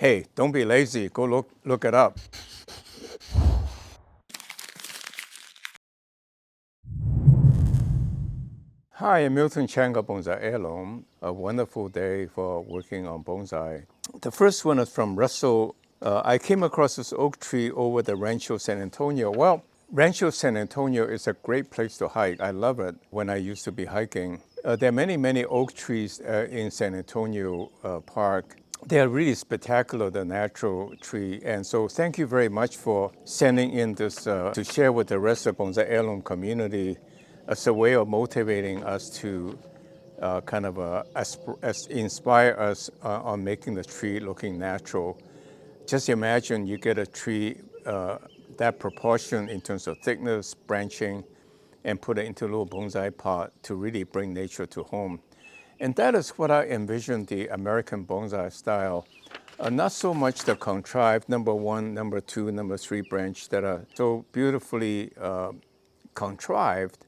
Hey, don't be lazy. Go look it up. Hi, I'm miltonchang of Bonsaiheirloom. A wonderful day for working on bonsai. The first one is from Russell. I came across this oak tree over the Rancho San Antonio. Well, Rancho San Antonio is a great place to hike. I love it when I used to be hiking. There are many oak trees in San Antonio Park. They are really spectacular, the natural tree. And so thank you very much for sending in this to share with the rest of Bonsai Heirloom community as a way of motivating us to inspire us on making the tree looking natural. Just imagine you get a tree that proportion in terms of thickness, branching, and put it into a little bonsai pot to really bring nature to home. And that is what I envision the American bonsai style. Not so much the contrived number one, number two, number three branch that are so beautifully contrived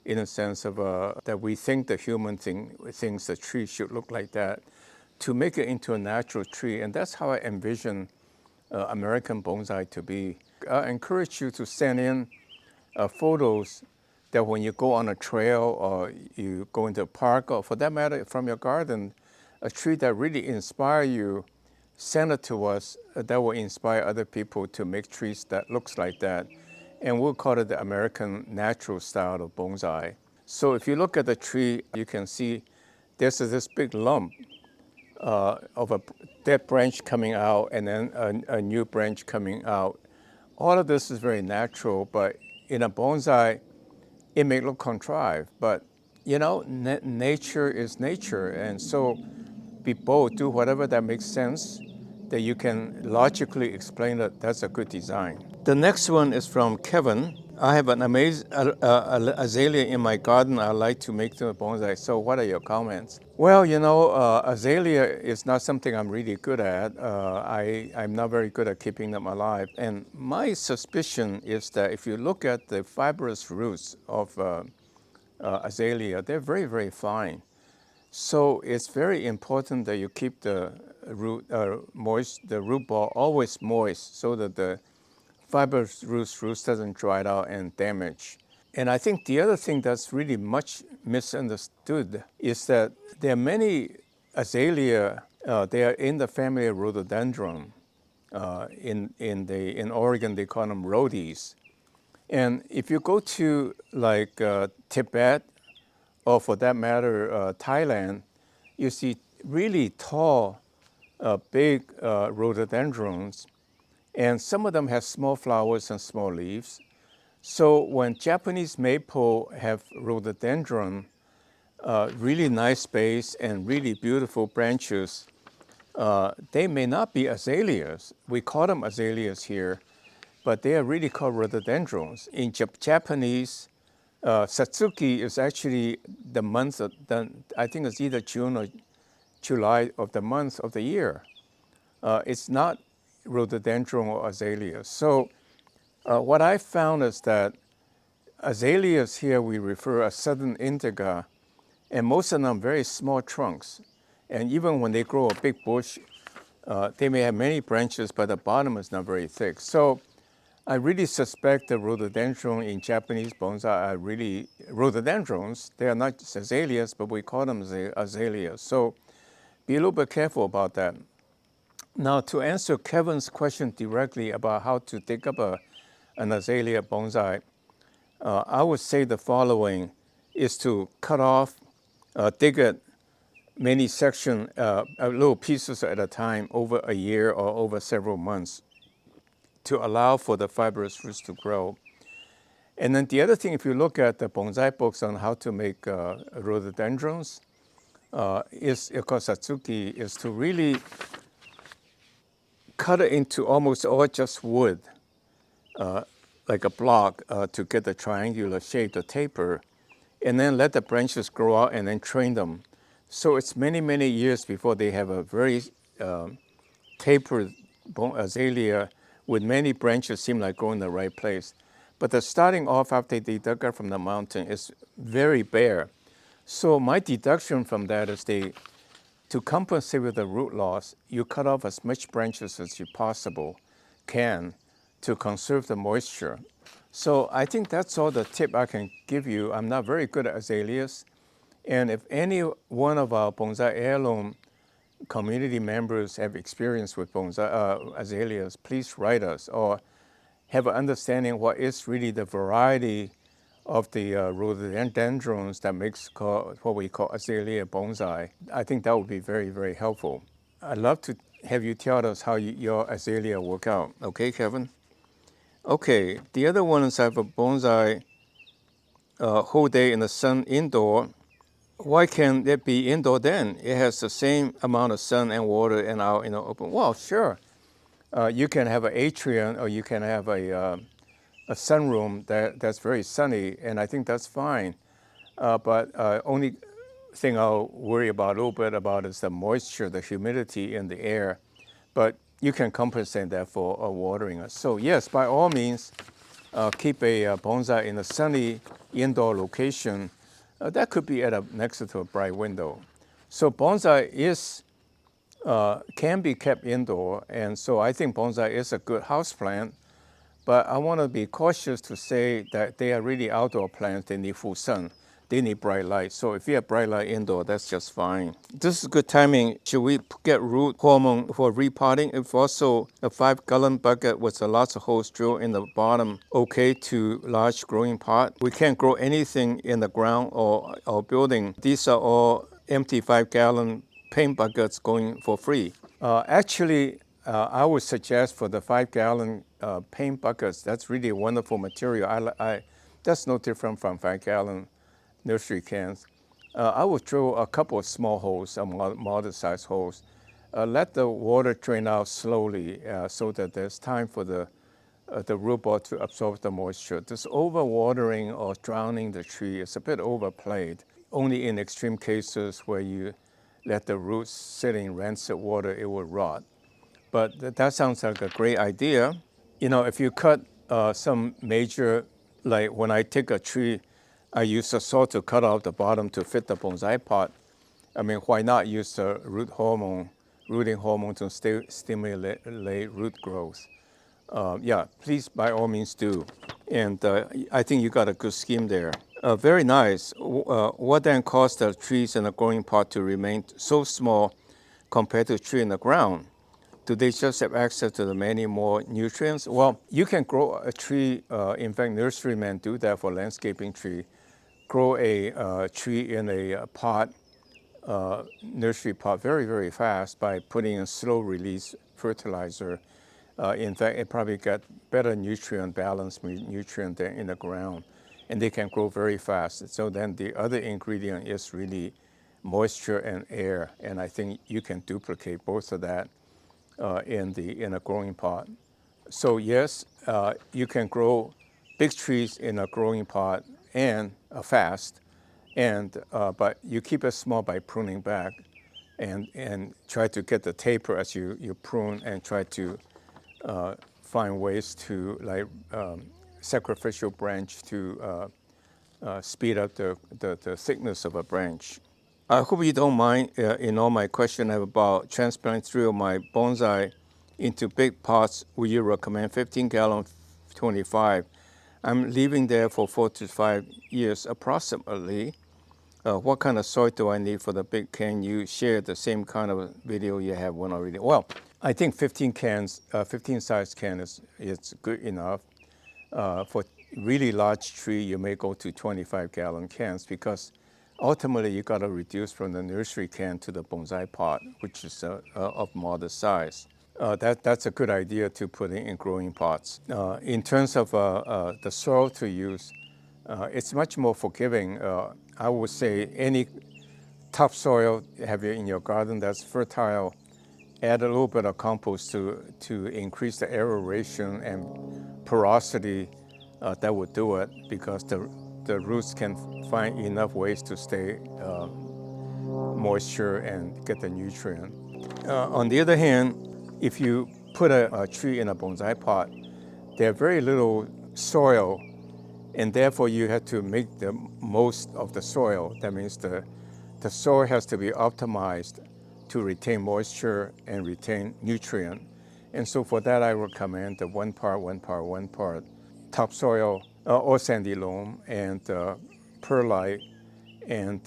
in a sense of that we think the human thinks the tree should look like that, to make it into a natural tree. And that's how I envision American bonsai to be. I encourage you to send in photos that when you go on a trail or you go into a park, or for that matter from your garden, a tree that really inspire you, send it to us. That will inspire other people to make trees that looks like that. And we'll call it the American natural style of bonsai. So if you look at the tree, you can see there's this big lump of a dead branch coming out and then a new branch coming out. All of this is very natural, but in a bonsai, it may look contrived, but you know, nature is nature. And so be bold, do whatever that makes sense, that you can logically explain that that's a good design. The next one is from Kevin. I have an amazing azalea in my garden. I like to make them a bonsai. So what are your comments? Well, you know, azalea is not something I'm really good at. I'm not very good at keeping them alive. And my suspicion is that if you look at the fibrous roots of azalea, they're very fine. So it's very important that you keep the root the root ball always moist, so that the fibrous roots doesn't dry out and damage. And I think the other thing that's really much misunderstood is that there are many azalea. They are in the family of rhododendron. In Oregon, they call them rhodies. And if you go to like Tibet, or for that matter, Thailand, you see really tall, big rhododendrons, and some of them have small flowers and small leaves. So when Japanese maple have rhododendron, really nice base and really beautiful branches, they may not be azaleas. We call them azaleas here, but they are really called rhododendrons. In Japanese, Satsuki is actually the month of I think it's either June or July of the month of the year. It's not rhododendron or azalea. So what I found is that azaleas here we refer as southern indica, and most of them very small trunks. And even when they grow a big bush, they may have many branches, but the bottom is not very thick. So I really suspect the rhododendron in Japanese bonsai are really rhododendrons. They are not azaleas, but we call them azaleas. So be a little bit careful about that. Now, to answer Kevin's question directly about how to dig up an azalea bonsai, I would say the following is to cut off, dig it many sections, little pieces at a time over a year or over several months, to allow for the fibrous roots to grow. And then the other thing, if you look at the bonsai books on how to make rhododendrons, is Satsuki, is to really cut it into almost all just wood, like a block, to get the triangular shape, the taper, and then let the branches grow out and then train them. So it's many years before they have a very tapered azalea with many branches seem like growing in the right place. But the starting off after they dug up from the mountain is very bare. So my deduction from that is they to compensate with the root loss, you cut off as much branches as you possible can to conserve the moisture. So I think that's all the tip I can give you. I'm not very good at azaleas. And if any one of our bonsai heirloom community members have experience with bonsai azaleas, please write us or have an understanding what is really the variety of the rhododendrons that makes what we call azalea bonsai. I think that would be very, very helpful. I'd love to have you tell us how your azalea work out. Okay, Kevin? Okay, the other ones have a bonsai whole day in the sun indoor. Why can't it be indoor then? It has the same amount of sun and water and out in the open. Well, sure. You can have an atrium or you can have a sunroom that's very sunny, and I think that's fine. But only thing I'll worry about a little bit about is the moisture, the humidity in the air. But you can compensate that for watering it. So yes, by all means, keep a bonsai in a sunny indoor location. That could be next to a bright window. So bonsai can be kept indoor, and so I think bonsai is a good house plant. But I want to be cautious to say that they are really outdoor plants. They need full sun. They need bright light. So if you have bright light indoor, that's just fine. This is good timing. Should we get root hormone for repotting? If also a 5-gallon bucket with lots of holes drilled in the bottom, okay to large growing pot. We can't grow anything in the ground or building. These are all empty 5-gallon paint buckets going for free. Actually, I would suggest for the 5-gallon paint buckets, that's really a wonderful material. That's no different from 5-gallon nursery cans. I would drill a couple of small holes, moderate-sized holes. Let the water drain out slowly so that there's time for the root ball to absorb the moisture. This overwatering or drowning the tree is a bit overplayed. Only in extreme cases where you let the roots sit in rancid water, it will rot. But that sounds like a great idea. You know, if you cut some major, like when I take a tree, I use a saw to cut off the bottom to fit the bonsai pot. I mean, why not use the rooting hormone to stimulate root growth? Yeah, please, by all means, do. And I think you got a good scheme there. Very nice. What then caused the trees in the growing pot to remain so small compared to tree in the ground? Do they just have access to the many more nutrients? Well, you can grow a tree. In fact, nurserymen do that for landscaping tree. Grow a tree in a pot, nursery pot, very, very fast by putting in slow release fertilizer. In fact, it probably got better nutrient balance, nutrient than in the ground. And they can grow very fast. So then the other ingredient is really moisture and air. And I think you can duplicate both of that in a growing pot. So yes, you can grow big trees in a growing pot and fast, but you keep it small by pruning back, and try to get the taper as you prune, and try to find ways to sacrificial branch to speed up the thickness of a branch. I hope you don't mind in all my question about transplant 3 of my bonsai into big pots. Would you recommend 15-gallon, 25? I'm leaving there for 4 to 5 years approximately. What kind of soil do I need for the big? Can you share the same kind of video you have one already? Well, I think 15 size can is good enough. For really large tree, you may go to 25-gallon cans because ultimately you got to reduce from the nursery can to the bonsai pot, which is of modest size. That's a good idea to put in growing pots. In terms of the soil to use, it's much more forgiving. I would say any topsoil you have in your garden that's fertile, add a little bit of compost to increase the aeration and porosity. That would do it because the roots can find enough ways to stay moisture and get the nutrient. On the other hand, if you put a tree in a bonsai pot, there's very little soil, and therefore you have to make the most of the soil. That means the soil has to be optimized to retain moisture and retain nutrient. And so for that, I recommend the 1 part, 1 part, 1 part topsoil or sandy loam and perlite and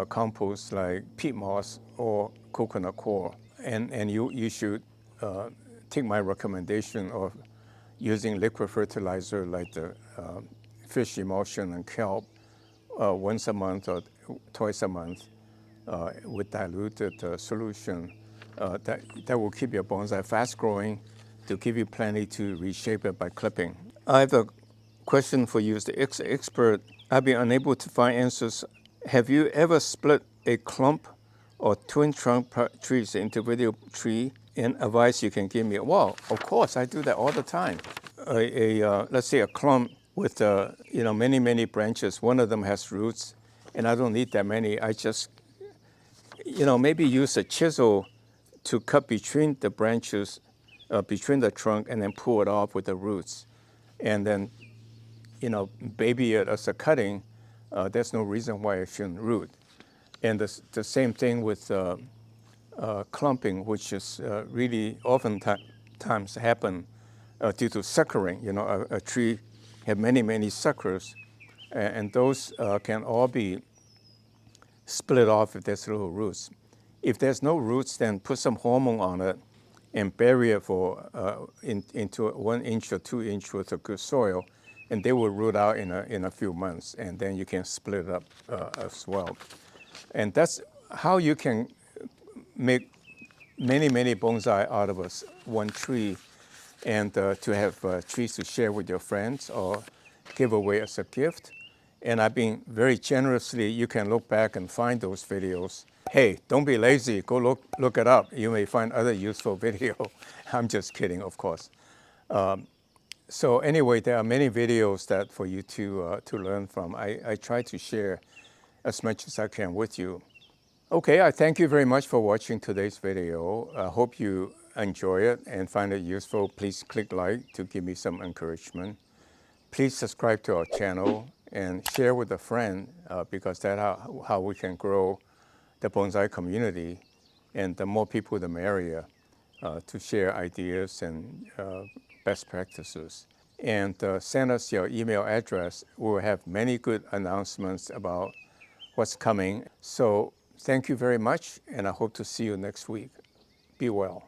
compost like peat moss or coconut coir. And you should take my recommendation of using liquid fertilizer like the fish emulsion and kelp once a month or twice a month with diluted solution. That will keep your bonsai fast growing, to give you plenty to reshape it by clipping. I have a question for you as the expert. I've been unable to find answers. Have you ever split a clump or twin trunk trees into individual tree? And advice you can give me? Well, of course, I do that all the time. Let's say a clump with many branches. One of them has roots, and I don't need that many. I just maybe use a chisel to cut between the branches, between the trunk, and then pull it off with the roots, and then baby it as a cutting. There's no reason why it shouldn't root. And the same thing with clumping, which is really oftentimes happen due to suckering. A tree have many suckers, and those can all be split off if there's little roots. If there's no roots, then put some hormone on it and bury it for into 1 inch or 2 inch worth of good soil, and they will root out in a few months, and then you can split it up as well. And that's how you can make many bonsai out of one tree, and to have trees to share with your friends or give away as a gift. And I've been very generously, you can look back and find those videos. Hey, don't be lazy, go look it up. You may find other useful video. I'm just kidding, of course. So anyway, there are many videos that for you to learn from. I try to share as much as I can with you. Okay, I thank you very much for watching today's video. I hope you enjoy it and find it useful. Please click like to give me some encouragement. Please subscribe to our channel and share with a friend because that's how we can grow the bonsai community, and the more people the merrier to share ideas and best practices. And send us your email address. We'll have many good announcements about what's coming. So thank you very much, and I hope to see you next week. Be well.